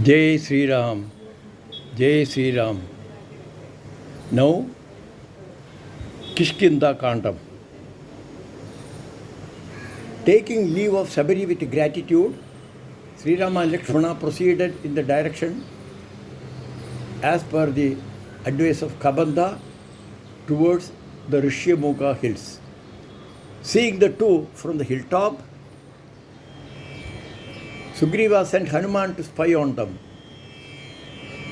Jai Sri Ram, Jai Sri Ram. Now, Kishkinda Kandam. Taking leave of Sabari with gratitude, Sri Rama and Lakshmana proceeded in the direction as per the advice of Kabanda towards the Rishyamukha hills. Seeing the two from the hilltop, Sugriva sent Hanuman to spy on them.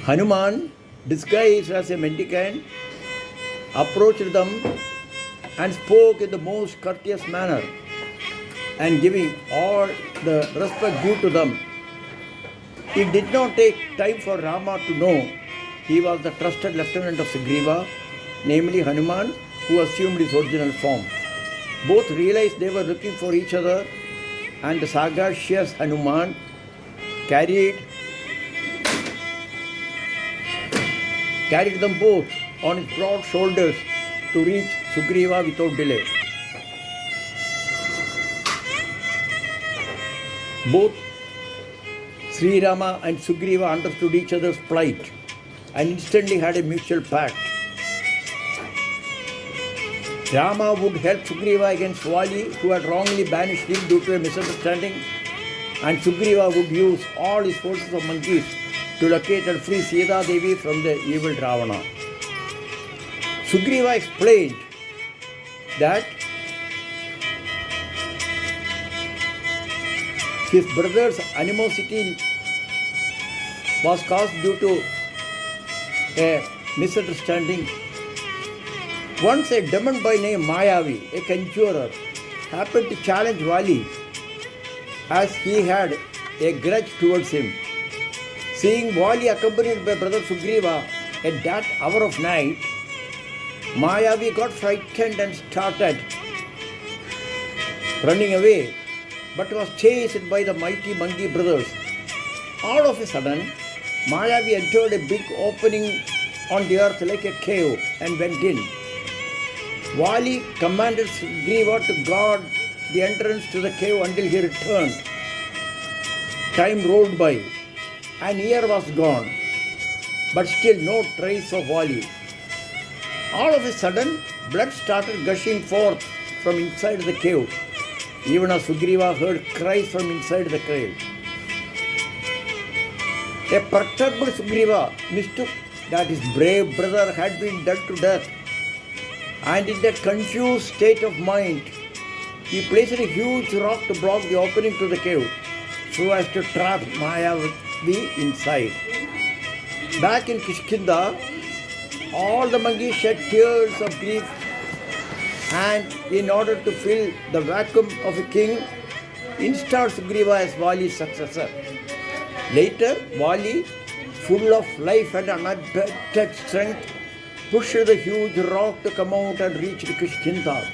Hanuman, disguised as a mendicant, approached them and spoke in the most courteous manner, and giving all the respect due to them. It did not take time for Rama to know he was the trusted lieutenant of Sugriva, namely Hanuman, who assumed his original form. Both realized they were looking for each other, and the sagacious Hanuman carried them both on his broad shoulders to reach Sugriva without delay. Both Sri Rama and Sugriva understood each other's plight and instantly had a mutual pact. Rama would help Sugriva against Vali, who had wrongly banished him due to a misunderstanding, and Sugriva would use all his forces of monkeys to locate and free Sita Devi from the evil Ravana. Sugriva explained that his brother's animosity was caused due to a misunderstanding. Once a demon by name Mayavi, a conjurer, happened to challenge Vali as he had a grudge towards him. Seeing Vali accompanied by brother Sugriva at that hour of night, Mayavi got frightened and started running away, but was chased by the mighty monkey brothers. All of a sudden, Mayavi entered a big opening on the earth like a cave and went in. Vali commanded Sugriva to guard the entrance to the cave until he returned. Time rolled by. An year was gone, but still no trace of Vali. All of a sudden, blood started gushing forth from inside the cave. Even as Sugriva heard cries from inside the cave. A perturbed Sugriva mistook that his brave brother had been done to death, and in that confused state of mind, he placed a huge rock to block the opening to the cave, so as to trap Mayavi inside. Back in Kishkinda, all the monkeys shed tears of grief, and in order to fill the vacuum of a king, installed Sugriva as Vali's successor. Later, Vali, full of life and unabated strength, pushed the huge rock to come out and reached Kishkinda.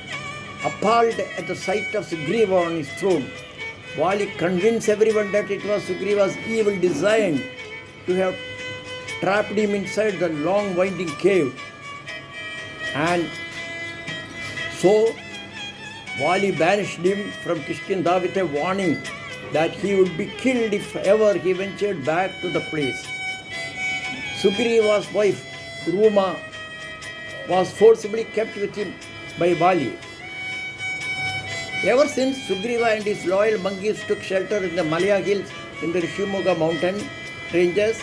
Appalled at the sight of Sugriva on his throne, Vali convinced everyone that it was Sugriva's evil design to have trapped him inside the long winding cave. And so, Vali banished him from Kishkinda with a warning that he would be killed if ever he ventured back to the place. Sugriva's wife, Ruma, was forcibly kept with him by Vali. Ever since, Sugriva and his loyal monkeys took shelter in the Malaya hills in the Rishyamukha mountain ranges,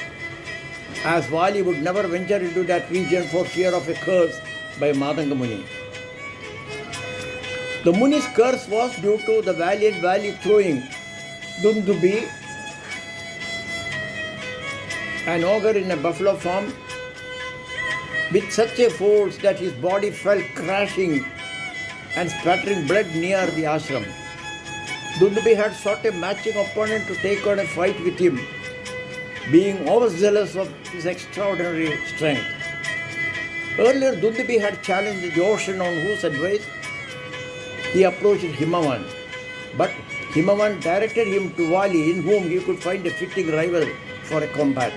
as Vali would never venture into that region for fear of a curse by Madanga Muni. The Muni's curse was due to the valiant Vali throwing Dundubi, an ogre in a buffalo form, with such a force that his body fell crashing and spattering blood near the ashram. Dundubi had sought a matching opponent to take on a fight with him, being overzealous of his extraordinary strength. Earlier, Dundubi had challenged the ocean, on whose advice he approached Himavan. But Himavan directed him to Vali, in whom he could find a fitting rival for a combat.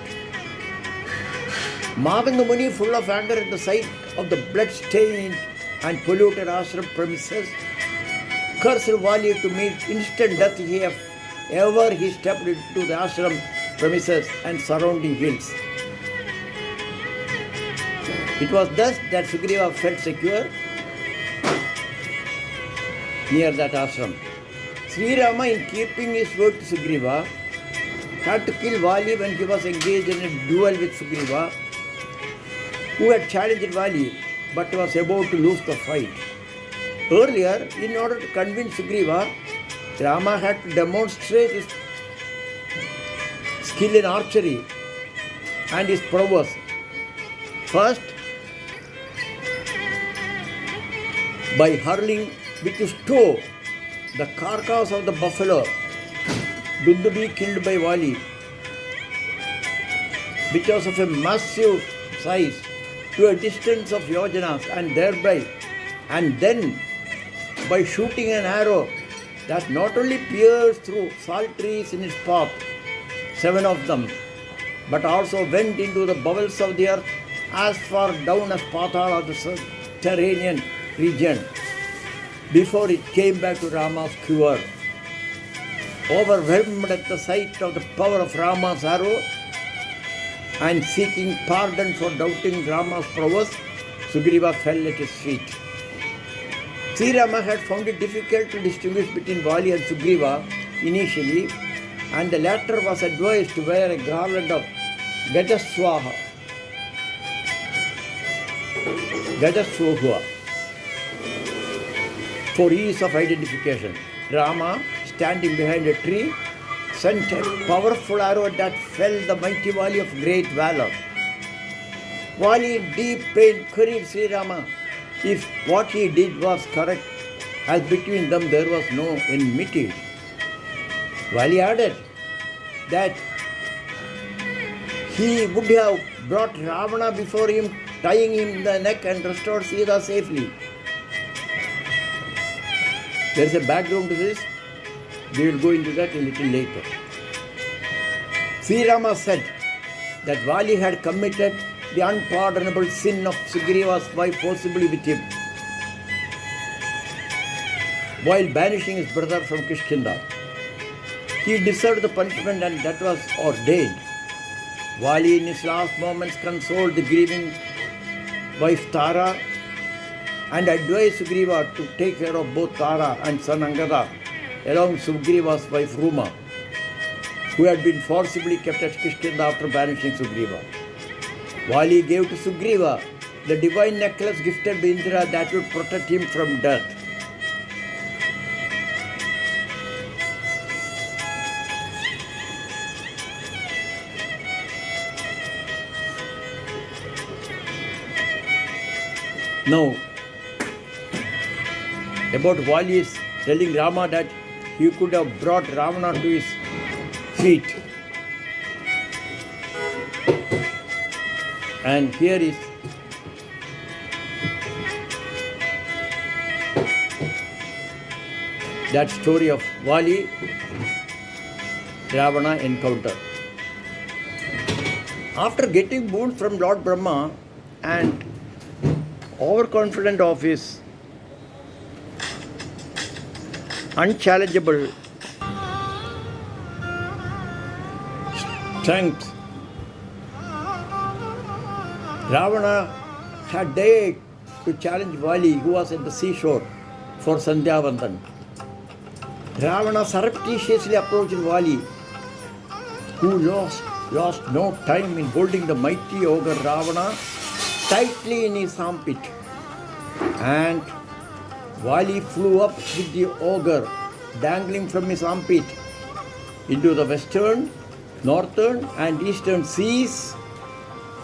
Madanga Muni, full of anger at the sight of the blood-stained and polluted ashram premises, cursed Vali to meet instant death if ever he stepped into the ashram premises and surrounding hills. It was thus that Sugriva felt secure near that ashram. Sri Rama, in keeping his word to Sugriva, had to kill Vali when he was engaged in a duel with Sugriva, who had challenged Vali but was about to lose the fight. Earlier, in order to convince Sugriva, Rama had to demonstrate his skill in archery and his prowess. First, by hurling with his toe the carcass of the buffalo Dundubi killed by Vali, which was of a massive size to a distance of yojanas, and then by shooting an arrow that not only pierced through salt trees in its path, 7 of them, but also went into the bowels of the earth as far down as Patal of the subterranean region before it came back to Rama's quiver. Overwhelmed at the sight of the power of Rama's arrow and seeking pardon for doubting Rama's prowess, Sugriva fell at his feet. Sri Rama had found it difficult to distinguish between Vali and Sugriva initially, and the latter was advised to wear a garland of Gajaswaha for ease of identification. Rama, standing behind a tree, sent a powerful arrow that felled the mighty Vali of great valor. Vali, in deep pain, queried Sri Rama if what he did was correct, as between them there was no enmity. Vali added that he would have brought Ravana before him, tying him in the neck, and restored Sita safely. There is a background to this. We will go into that a little later. Sri Rama said that Vali had committed the unpardonable sin of Sugriva's wife forcibly with him while banishing his brother from Kishkinda. He deserved the punishment, and that was ordained. Vali in his last moments consoled the grieving wife Tara and advised Sugriva to take care of both Tara and son Angada, along with Sugriva's wife Ruma, who had been forcibly kept at Kishkinda after banishing Sugriva. Vali gave to Sugriva the divine necklace gifted by Indra that would protect him from death. Now, about Vali is telling Rama that he could have brought Ravana to his feet. And here is that story of Vali Ravana encounter. After getting boon from Lord Brahma and overconfident of his unchallengeable strength, Ravana had dared to challenge Vali, who was at the seashore, for Sandhya Vandan. Ravana surreptitiously approached Vali, who lost no time in holding the mighty ogre Ravana tightly in his armpit. And Vali flew up with the ogre dangling from his armpit into the western, northern and eastern seas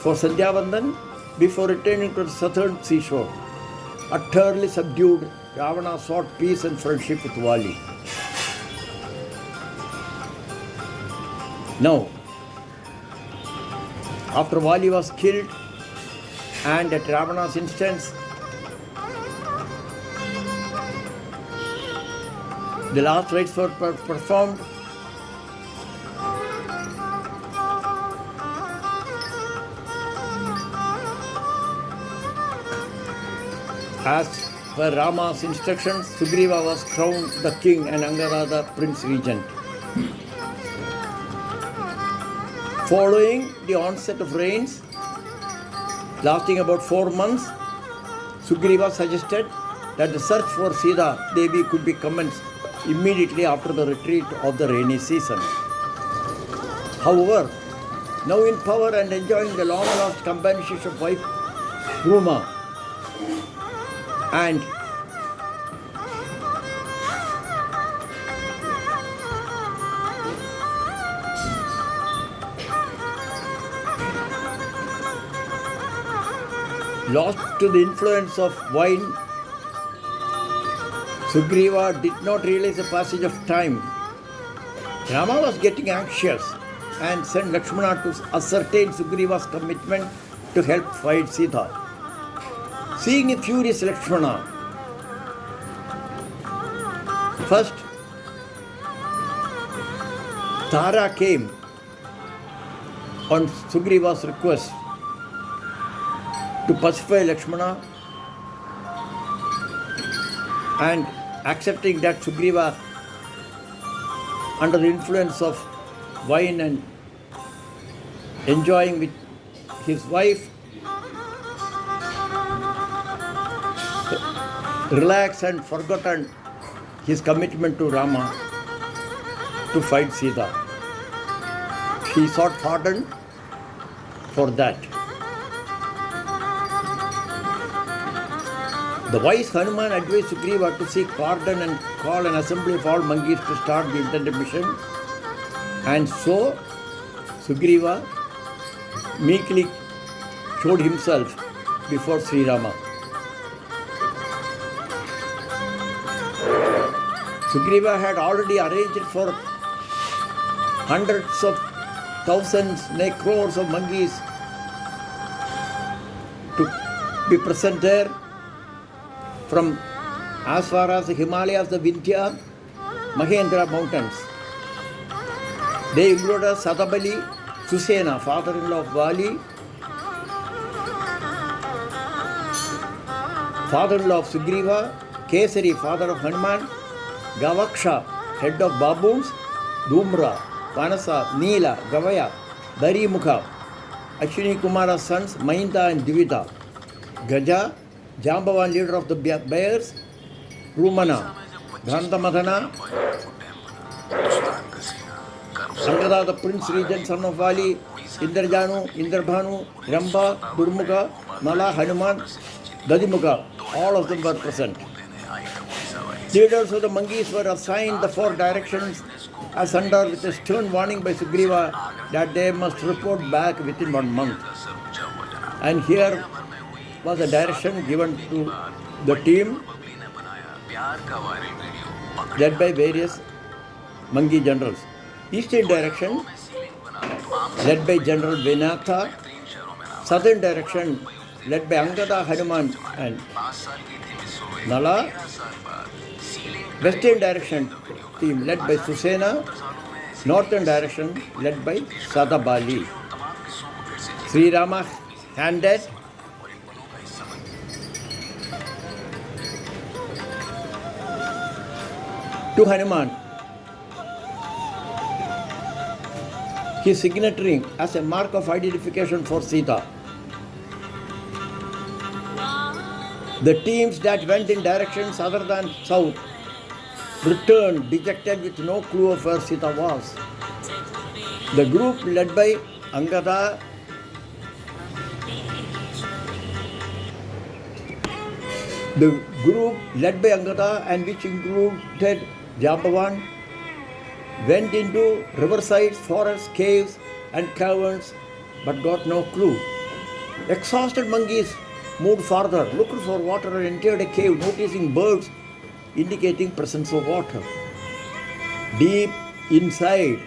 for Sandhya Vandan before returning to the southern seashore. Utterly subdued, Ravana sought peace and friendship with Vali. Now, after Vali was killed, and at Ravana's instance, the last rites were performed. As per Rama's instructions, Sugriva was crowned the king and Angada the prince regent. Following the onset of rains, lasting about 4 months, Sugriva suggested that the search for Sita Devi could be commenced immediately after the retreat of the rainy season. However, now in power and enjoying the long-lost companionship of wife Ruma and lost to the influence of wine, Sugriva did not realize the passage of time. Rama was getting anxious and sent Lakshmana to ascertain Sugriva's commitment to help fight Sita. Seeing a furious Lakshmana, first Tara came on Sugriva's request to pacify Lakshmana, and accepting that Sugriva, under the influence of wine and enjoying with his wife, relaxed and forgotten his commitment to Rama to fight Sita. He sought pardon for that. The wise Hanuman advised Sugriva to seek pardon and call an assembly of all monkeys to start the intended mission. And so Sugriva meekly showed himself before Sri Rama. Sugriva had already arranged for hundreds of thousands, nay crores of monkeys to be present there, from as far as the Himalayas, the Vindhya, Mahendra mountains. They included Sadabali, Susena, father-in-law of Vali, father-in-law of Sugriva, Kesari, father of Hanuman, Gavaksha, head of baboons, Dhumra, Panasa, Neela, Gavaya, Darimukha, Ashwini Kumara's sons, Mahinda and Divida, Gaja, Jambavan, leader of the bears, Rumana, Gandhamadana, Angada, the prince regent, son of Vali, Indrajanu, Indrabhanu, Ramba, Durmukha, Nala, Hanuman, Dadimukha, all of them were present. Leaders of the monkeys were assigned the 4 directions as under with a stern warning by Sugriva that they must report back within 1 month. And here was a direction given to the team led by various monkey generals. Eastern direction led by General Vinatha, southern direction led by Angada, Hanuman and Nala, western direction team led by Susena, northern direction led by Sadabali. Sri Rama handed to Hanuman his signet ring as a mark of identification for Sita. The teams that went in directions other than south returned dejected with no clue of where Sita was. The group led by Angada and which included Jambavan went into riversides, forests, caves and caverns but got no clue. Exhausted monkeys moved farther, looked for water and entered a cave, noticing birds indicating presence of water. Deep inside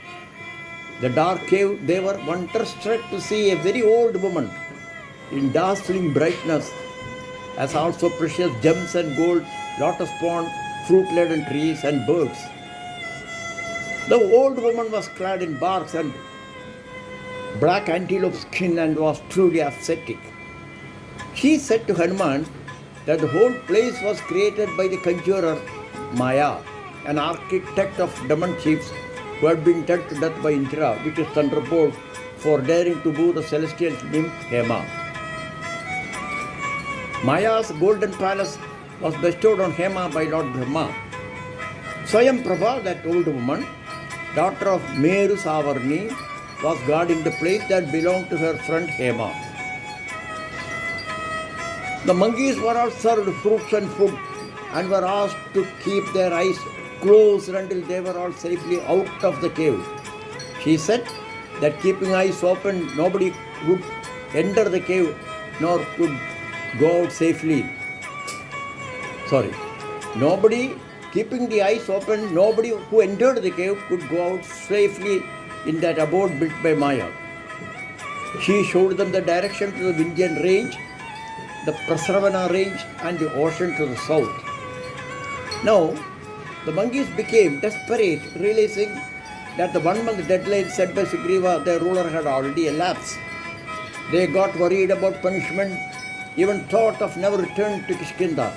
the dark cave, they were wonder-struck to see a very old woman in dazzling brightness, as also precious gems and gold, lotus pond, fruit-laden trees and birds. The old woman was clad in barks and black antelope skin and was truly ascetic. She said to Hanuman that the whole place was created by the conjurer Maya, an architect of demon chiefs who had been dead to death by Indra, which is thunderbolt for daring to woo the celestial nymph Hema. Maya's golden palace was bestowed on Hema by Lord Brahma. Swayam Prabha, that old woman, daughter of Meru Savarni, was guarding the place that belonged to her friend Hema. The monkeys were all served fruits and food and were asked to keep their eyes closed until they were all safely out of the cave. She said that keeping eyes open, nobody would enter the cave nor could go out safely. Keeping the eyes open, nobody who entered the cave could go out safely in that abode built by Maya. She showed them the direction to the Vindhyan range, the Prasravana range, and the ocean to the south. Now, the monkeys became desperate, realizing that the 1 month deadline set by Sugriva, their ruler, had already elapsed. They got worried about punishment, even thought of never returning to Kishkinda,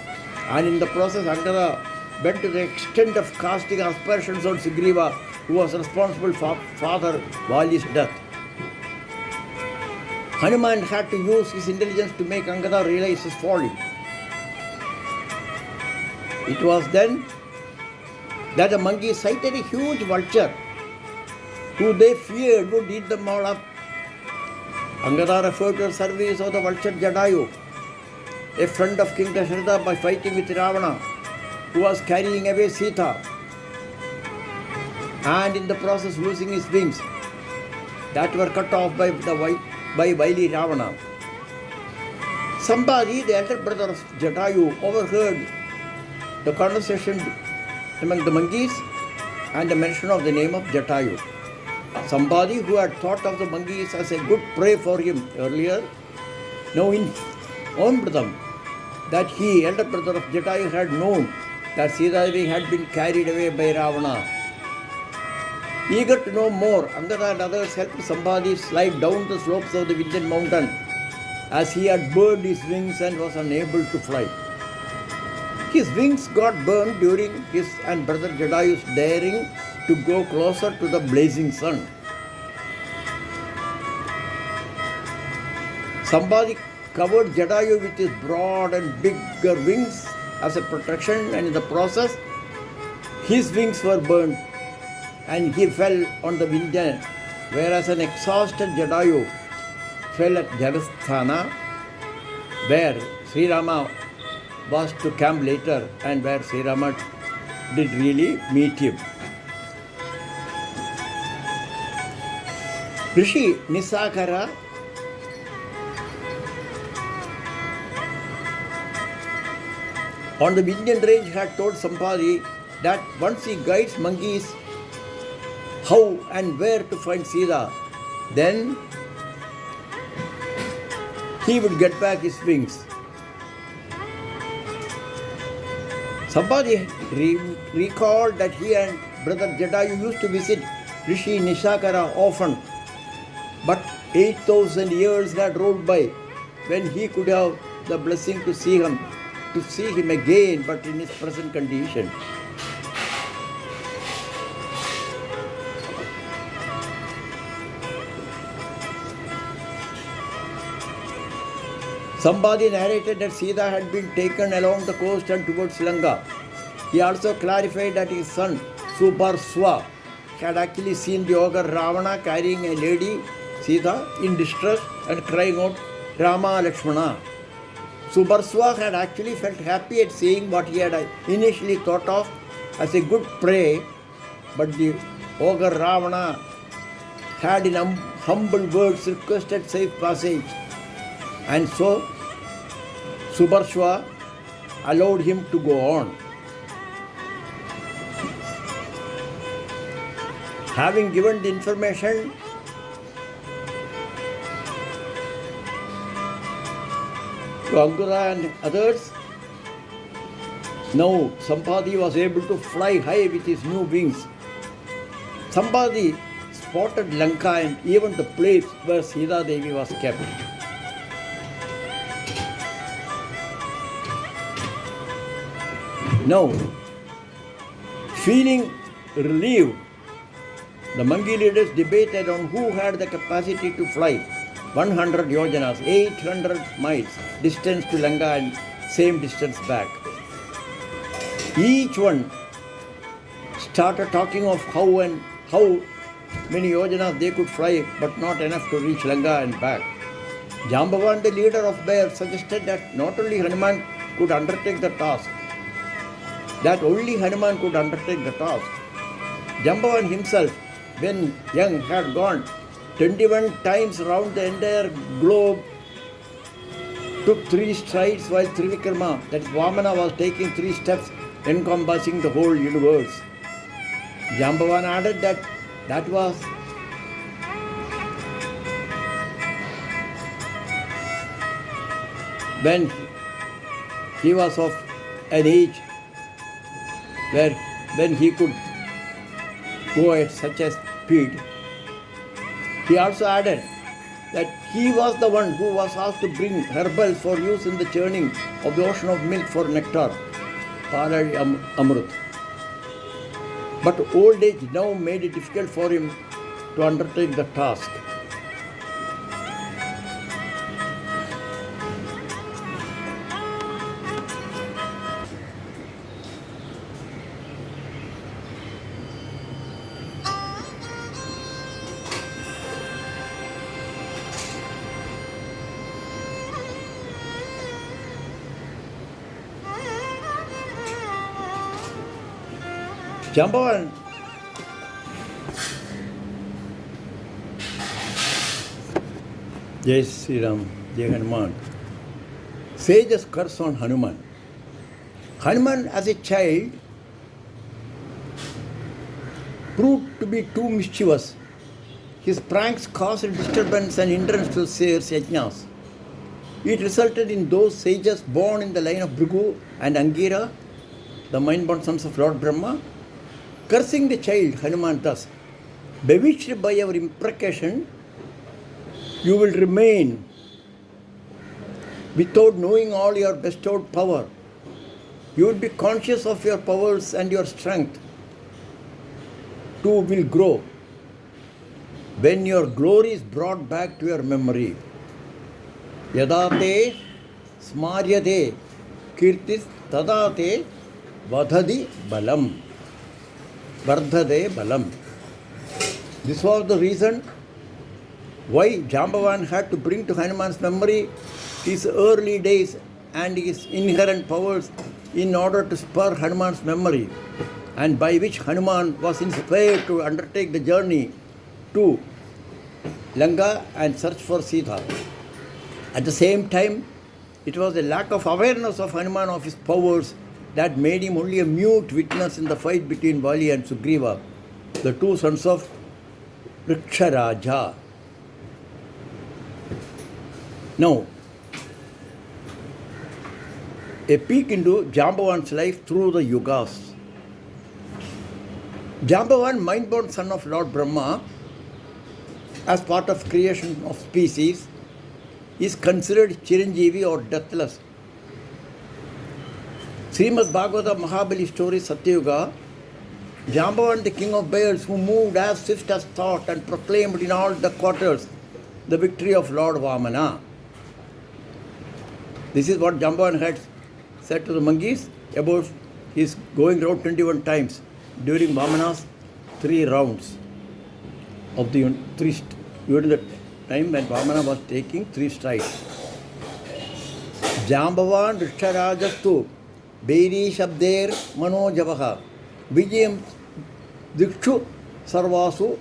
and in the process, Angada went to the extent of casting aspersions on Sugriva, who was responsible for Father Vali's death. Hanuman had to use his intelligence to make Angada realize his folly. It was then that the monkeys sighted a huge vulture who they feared would eat them all up. Angada referred to the service of the vulture Jadayu, a friend of King Dasharatha, by fighting with Ravana, who was carrying away Sita, and in the process losing his wings that were cut off by wily Ravana. Sambhaji, the elder brother of Jatayu, overheard the conversation among the monkeys and the mention of the name of Jatayu. Sambhaji, who had thought of the monkeys as a good prey for him earlier, now informed them that he, elder brother of Jatayu, had known that Sita Devi had been carried away by Ravana. Eager to know more, Angada and others helped Sambhaji slide down the slopes of the Vindhyan mountain, as he had burned his wings and was unable to fly. His wings got burned during his and brother Jadayu's daring to go closer to the blazing sun. Sambhaji covered Jadayu with his broad and bigger wings as a protection, and in the process, his wings were burned and he fell on the Vindhyan, whereas an exhausted Jadayu fell at Javasthana, where Sri Rama was to camp later and where Sri Rama did really meet him. Rishi Nisakara on the Vindhyan range had told Sambhaji that once he guides monkeys how and where to find Sita, then he would get back his wings. Sambhaji recalled that he and brother Jadayu used to visit Rishi Nishakara often, but 8,000 years had rolled by when he could have the blessing to see him again, but in his present condition. Sambhaji narrated that Sita had been taken along the coast and towards Lanka. He also clarified that his son Subarswa had actually seen the ogre Ravana carrying a lady Sita in distress and crying out, Rama Lakshmana. Subarswa had actually felt happy at seeing what he had initially thought of as a good prey, but the ogre Ravana had in humble words requested safe passage, and so Subarswa allowed him to go on. Having given the information to Angura and others, now Sambhaji was able to fly high with his new wings. Sambhaji spotted Lanka and even the place where Sita Devi was kept. Now, feeling relieved, The Mangi leaders debated on who had the capacity to fly 100 yojanas, 800 miles distance to Lanka and same distance back. Each one started talking of how many yojanas they could fly, but not enough to reach Lanka and back. Jambavan, the leader of bears, suggested that not only Hanuman could undertake the task, Jambavan himself, when young, had gone 21 times round the entire globe, took 3 strides while Trivikrama, that is Vamana, was taking 3 steps encompassing the whole universe. Jambavan added that was when he was of an age when he could go at such a speed. He also added that he was the one who was asked to bring herbals for use in the churning of the ocean of milk for nectar, Palari Amrut. But old age now made it difficult for him to undertake the task. Jambavan Jai Sri Ram, Jai Hanuman. Sages curse on Hanuman. Hanuman as a child proved to be too mischievous. His pranks caused disturbance and hindrance to Seers Yajnas. It resulted in those sages born in the line of Bhrigu and Angira, the mind-born sons of Lord Brahma, cursing the child Hanuman thus: bewitched by our imprecation, you will remain without knowing all your bestowed power. You will be conscious of your powers and your strength too will grow when your glory is brought back to your memory. Yadate smaryate kirtis tadate vadhadi balam. Vardhade balam. This was the reason why Jambavan had to bring to Hanuman's memory his early days and his inherent powers in order to spur Hanuman's memory, and by which Hanuman was inspired to undertake the journey to Lanka and search for Sita. At the same time, it was a lack of awareness of Hanuman of his powers that made him only a mute witness in the fight between Vali and Sugriva, the two sons of Vriksharaja. Now, a peek into Jambavan's life through the yugas. Jambavan, mind-born son of Lord Brahma, as part of creation of species, is considered Chiranjeevi or deathless. Srimad Bhagavata Mahabali story Satyuga, Jambavan, the king of bears, who moved as swift as thought and proclaimed in all the quarters the victory of Lord Vamana. This is what Jambavan had said to the monkeys about his going round 21 times during Vamana's 3 rounds of the during the time when Vamana was taking 3 strides. Jambavan Rishtarajastu Beiri Shabder Manojavaha Vijayam Dikshu Sarvasu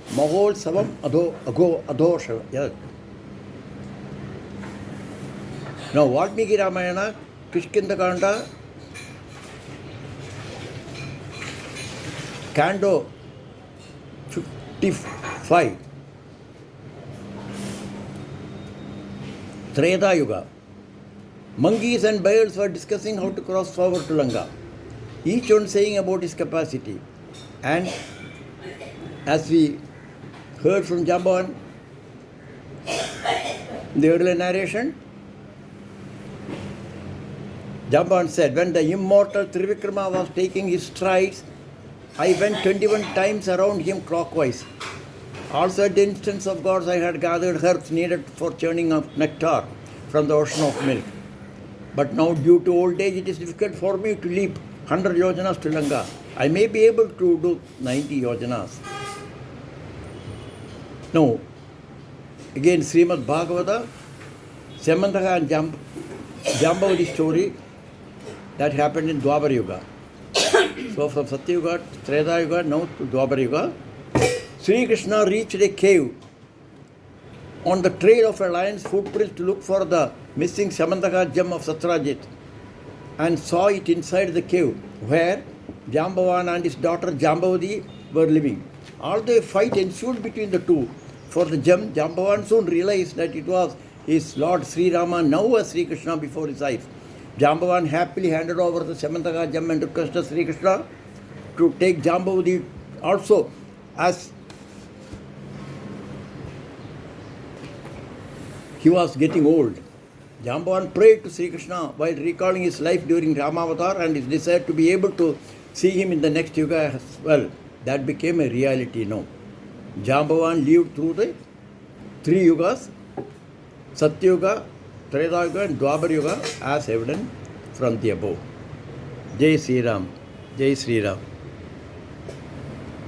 Mahol Savam Adosha. Now, Valmiki Ramayana, Kishkinda Kanda, Kanda 55, Treta Yuga. Monkeys and bears were discussing how to cross over to Lanka, each one saying about his capacity. And as we heard from Jambavan in the earlier narration, Jambavan said, when the immortal Trivikrama was taking his strides, I went 21 times around him clockwise. Also at the instance of gods I had gathered herbs needed for churning up nectar from the ocean of milk. But now due to old age it is difficult for me to leap 100 yojanas to Lanka. I may be able to do 90 yojanas. Now, again Srimad Bhagavata, Samantaka and Jambavati story that happened in Dwapara Yuga. So from Satya Yuga, Treta Yuga, now to Dwapara Yuga, Sri Krishna reached a cave on the trail of a lion's footprints to look for the missing Samantaka gem of Satrajit and saw it inside the cave where Jambavan and his daughter Jambavati were living. Although a fight ensued between the two for the gem, Jambavan soon realized that it was his Lord Sri Rama, now as Sri Krishna, before his eyes. Jambavan happily handed over the Samantaka gem and requested Sri Krishna to take Jambavati also, as he was getting old. Jambavan prayed to Sri Krishna while recalling his life during Ramavatar and his desire to be able to see him in the next Yuga as well. That became a reality now. Jambavan lived through the 3 Yugas, Satya Yuga, Treta Yuga and Dwapara Yuga, as evident from the above. Jai Sri Ram, Jai Sri Ram.